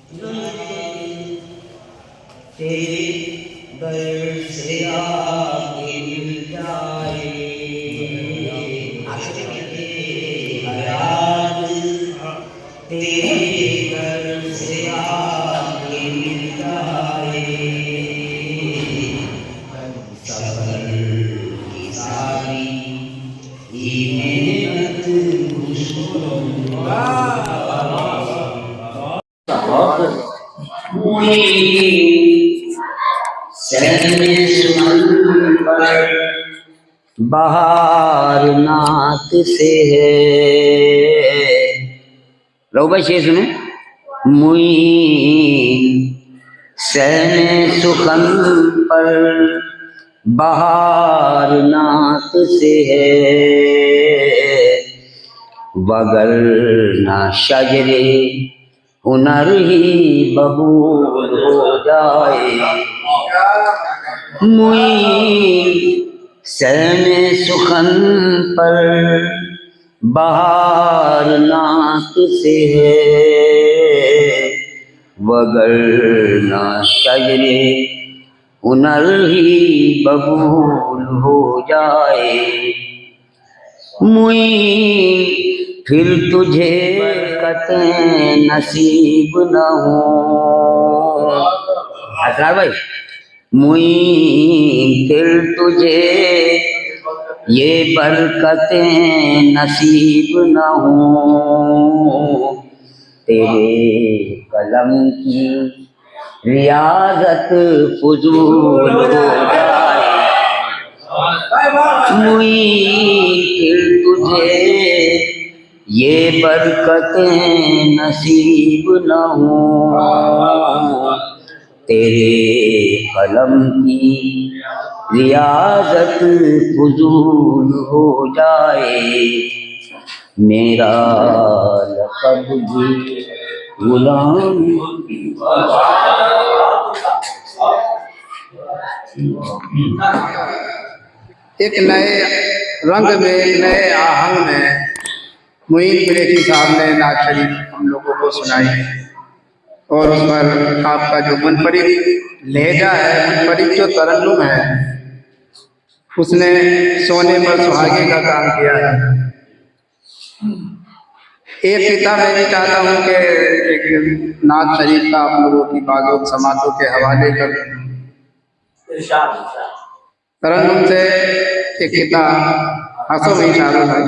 तेरे दर से आके मिल जाए हयात, तेरे दर से आके मिल जाए सफर की सारी ये मेहनत बाहर नात से है। लो भाई शेर सुने। मुईन सहने सुखन पर बाहर नात से है, बगर ना शजरे हुनर ही बबूल हो जाए। मुईन सहने सुखन पर बहार नात से है, वगरना शजरे हुनर ही बबूल हो जाए। मुईन फिर तुझे कतई नसीब न हो। असरार भाई, मुईन फिर तुझे ये बरकतें नसीब न हो। तेरे कलम की रियाजत फजूल हो जाए। मुईन फिर तुझे ये बरकतें नसीब न हो। तेरे कलम की रियाजत फजूल हो जाए। मेरा लक़ब भी गुलाम। एक नए रंग में, एक नए आहंग में मुईन कुरैशी साहब ने नात शरीफ हम लोगों को सुनाई, और उस पर आपका जो मुनफरिद लहजा है, मुनफरिद जो तरन्नुम है, उसने सोने पर सुहागे का काम किया है। एक किताब मैं भी चाहता हूँ कि एक नात शरीफ का आप लोगों की बाज़ों समातों के हवाले कर तरन्नुम से एक किताब हंसो में इंशाअल्लाह।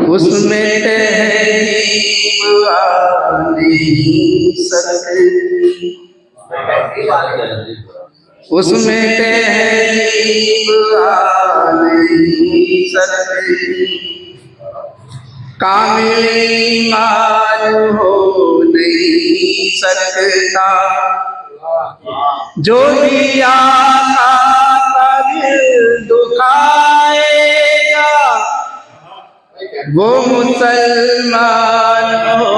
उसमें तहजीब आ नहीं सकती, उसमें तहजीब आ नहीं सकती, कामिल ईमान हो नहीं सकता। जो भी आका का दिल दुखाएगा वो मुसलमान हो